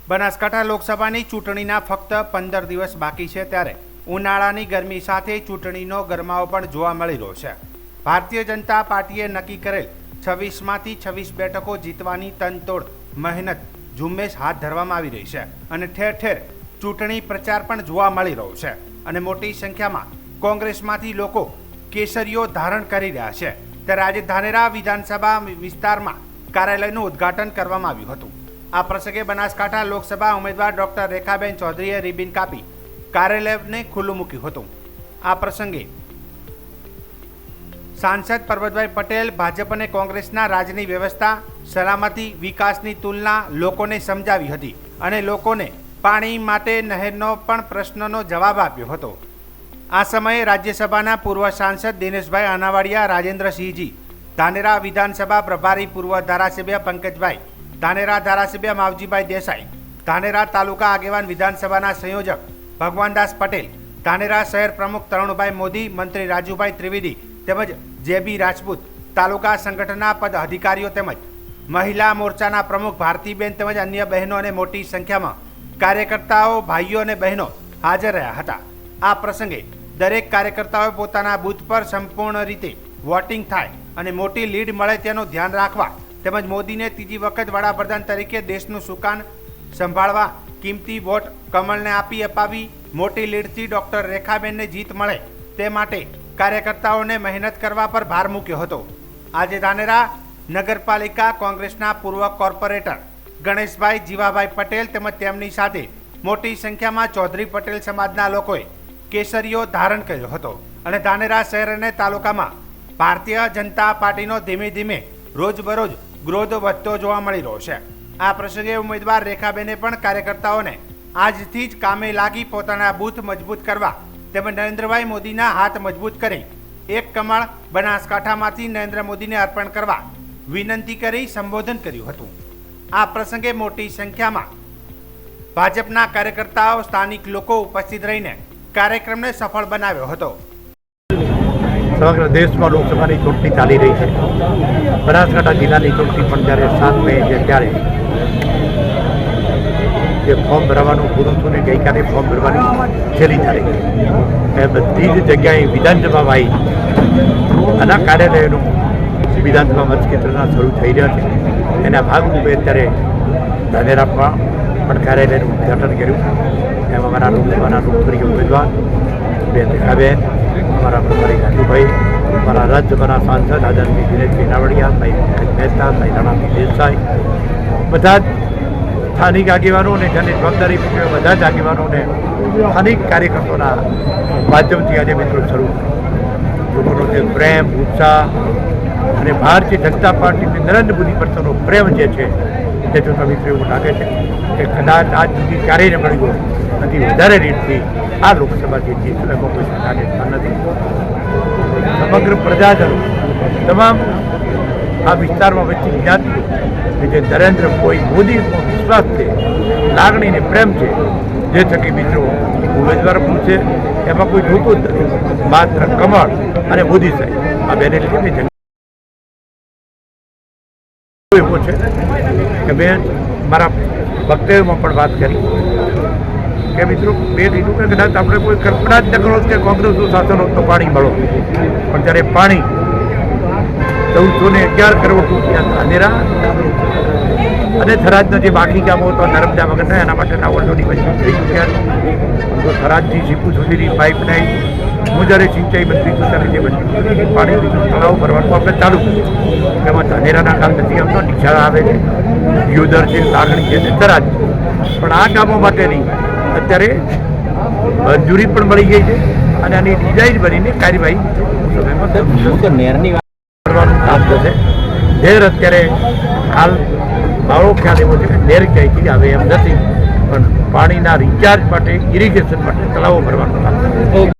બનાસકાંઠા લોકસભાની ચૂંટણીના ફક્ત 15 દિવસ બાકી છે ત્યારે ઉનાળાની ગરમી સાથે ચૂંટણીનો ગરમાવો પણ જોવા મળી રહ્યો છે। ભારતીય જનતા પાર્ટીએ નક્કી કરેલ 26માંથી 26 બેઠકો જીતવાની તનતોડ મહેનત ઝુંબેશ હાથ ધરવામાં આવી રહી છે અને ઠેર ઠેર ચૂંટણી પ્રચાર પણ જોવા મળી રહ્યો છે અને મોટી સંખ્યામાં કોંગ્રેસમાંથી લોકો કેસરીઓ ધારણ કરી રહ્યા છે। ત્યારે આજે ધાનેરા વિધાનસભા વિસ્તારમાં કાર્યાલયનું ઉદ્ઘાટન કરવામાં આવ્યું હતું। આ પ્રસંગે બનાસકાંઠા લોકસભા ઉમેદવાર ડોક્ટર રેખાબેન ચૌધરીએ રિબિન કાપી કાર્યાલયને ખુલ્લું મૂક્યું હતું। આ પ્રસંગે સાંસદ પરબતભાઈ પટેલ ભાજપ અને કોંગ્રેસના રાજની વ્યવસ્થા સલામતી વિકાસની તુલના લોકોને સમજાવી હતી અને લોકોને પાણી માટે નહેરનો પણ પ્રશ્નનો જવાબ આપ્યો હતો। આ સમયે રાજ્યસભાના પૂર્વ સાંસદ દિનેશભાઈ અનાવાડિયા, રાજેન્દ્રસિંહજી, ધાનેરા વિધાનસભા પ્રભારી પૂર્વ ધારાસભ્ય પંકજભાઈ, ધાનેરા ધારાસભ્ય માવજીભાઈ દેસાઈ, ધાનેરા તાલુકા આગેવાન વિધાનસભાના સંયોજક ભગવાનદાસ પટેલ, ધાનેરા શહેર પ્રમુખ તરુણભાઈ મોદી, મંત્રી રાજુભાઈ ત્રિવેદી તેમજ જેબી રાજપૂત, તાલુકા સંગઠનના પદ અધિકારીઓ તેમજ મહિલા મોરચાના પ્રમુખ ભારતીબેન તેમજ અન્ય બહેનો અને મોટી સંખ્યામાં કાર્યકર્તાઓ, ભાઈઓ અને બહેનો હાજર રહ્યા હતા। આ પ્રસંગે દરેક કાર્યકર્તાઓએ પોતાના બૂથ પર સંપૂર્ણ રીતે વોટિંગ થાય અને મોટી લીડ મળે તેનું ધ્યાન રાખવા તેમજ મોદીને ત્રીજી વખત વડાપ્રધાન તરીકે દેશનું સુકાન સંભાળવા કિંમતી વોટ કમળને અપાવી મોટી લીડથી ડોક્ટર રેખાબેનને જીત મળે તે માટે કાર્યકર્તાઓને મહેનત કરવા પર ભાર મૂક્યો હતો। આજે ધાનેરા નગરપાલિકા કોંગ્રેસના પૂર્વ કોર્પોરેટર ગણેશભાઈ જીવાભાઈ પટેલ તેમજ તેમની સાથે મોટી સંખ્યામાં ચૌધરી પટેલ સમાજના લોકોએ કેસરીઓ ધારણ કર્યો હતો અને ધાનેરા શહેર અને તાલુકામાં ભારતીય જનતા પાર્ટીનો ધીમે ધીમે રોજબરોજ ગ્રોથ વધતો જોવા મળી રહ્યો છે। આ પ્રસંગે ઉમેદવાર રેખાબેને પણ કાર્યકર્તાઓને આજથી જ કામે લાગી પોતાના બૂથ મજબૂત કરવા તેમજ નરેન્દ્રભાઈ મોદીના હાથ મજબૂત કરી એક કમળ બનાસકાંઠામાંથી નરેન્દ્ર મોદીને અર્પણ કરવા વિનંતી કરી સંબોધન કર્યું હતું। આ પ્રસંગે મોટી સંખ્યામાં ભાજપના કાર્યકર્તાઓ, સ્થાનિક લોકો ઉપસ્થિત રહીને કાર્યક્રમને સફળ બનાવ્યો હતો। સમગ્ર દેશમાં લોકસભાની ચૂંટણી ચાલી રહી છે। બનાસકાંઠા જિલ્લાની ચૂંટણી પણ જ્યારે 7 મે છે ત્યારે જે ફોર્મ ભરવાનું પૂરું થયું ને ગઈકાલે ફોર્મ ભરવાની છેલ્લી તારીખ એ બધી જ જગ્યાએ વિધાનસભામાં આવી આના કાર્યાલયનું વિધાનસભા મતક્ષેત્રના શરૂ થઈ રહ્યા છે। એના ભાગરૂપે અત્યારે ધાનેરામાં પણ કાર્યાલયનું ઉદ્ઘાટન કર્યું। એમાં અમારા લોકસભાના લોકપ્રિય ઉમેદવાર બેન રેખાબેન, અમારા પ્રભારી રાજુભાઈ, અમારા રાજ્યસભાના સાંસદ આદરણીય દિનેશભાઈ નાવડિયા, ભાઈ મહેતા, ભાઈ રાણાભાઈ દેસાઈ, બધા જ સ્થાનિક આગેવાનો અને જેની જવાબદારી બધા જ આગેવાનોને સ્થાનિક કાર્યકર્તાઓના માધ્યમથી આજે મિત્રો શરૂ લોકોનો જે પ્રેમ, ઉત્સાહ અને ભારતીય જનતા પાર્ટી નરેન્દ્ર મોદી પ્રત્યેનો પ્રેમ જે છે તે જોતા મિત્રો એવું લાગે છે કે કદાચ આજ સુધી ક્યારેય ન મળી ગયો નથી વધારે રીતથી આ લોકસભા જે જીત એમાં કોઈ સરકારને સ્થાન નથી। સમગ્ર પ્રજાજનો તમામ આ વિસ્તારમાં વચ્ચે જ્ઞાતિઓ કે જે નરેન્દ્ર કોઈ મોદી વિશ્વાસ છે, લાગણી ને પ્રેમ છે જે થકી મિત્રો ઉમેદવાર પૂછે એમાં કોઈ જોતું જ નથી, માત્ર કમળ અને મોદી સાહેબ આ બેને લીધે એવો છે કે મેં મારા વક્તવ્યમાં પણ વાત કરી કે મિત્રો બે લીધું કે કદાચ આપણે કોઈ કલ્પના જ ન કરો કે કોંગ્રેસનું શાસન હોત તો પાણી મળો, પણ જ્યારે પાણી 1411 કરોડ રૂપિયા ધાનેરા અને થરાદના જે બાકી કામો તો નર્મદા વગરના એના માટેના ઓલરેડી મંજૂર થઈ ચૂક્યા છે। થરાદથી સીપુ સુધીની પાઇપલાઇન હું જ્યારે સિંચાઈ મંત્રી છું ત્યારે જે મંજૂર પાણી તળાવ ભરવાનું આપણે ચાલુ કર્યું। એમાં ધાનેરાના કામ નથી આવતો, નિશાળા આવે છે, દિયોદર છે, લાગણી છે, થરાદ છે, પણ આ કામો માટેની અત્યારે મંજૂરી પણ મળી ગઈ છે અને આની ડિઝાઇન બનીને કાર્યવાહી સમયમાં કરવાનું કામ થશે। નેર અત્યારે હાલ મારો ખ્યાલ એવો છે કે નેર ક્યાંયથી આવે એમ નથી, પણ પાણીના રિચાર્જ માટે, ઇરિગેશન માટે તળાવો ભરવાનું કામ થશે।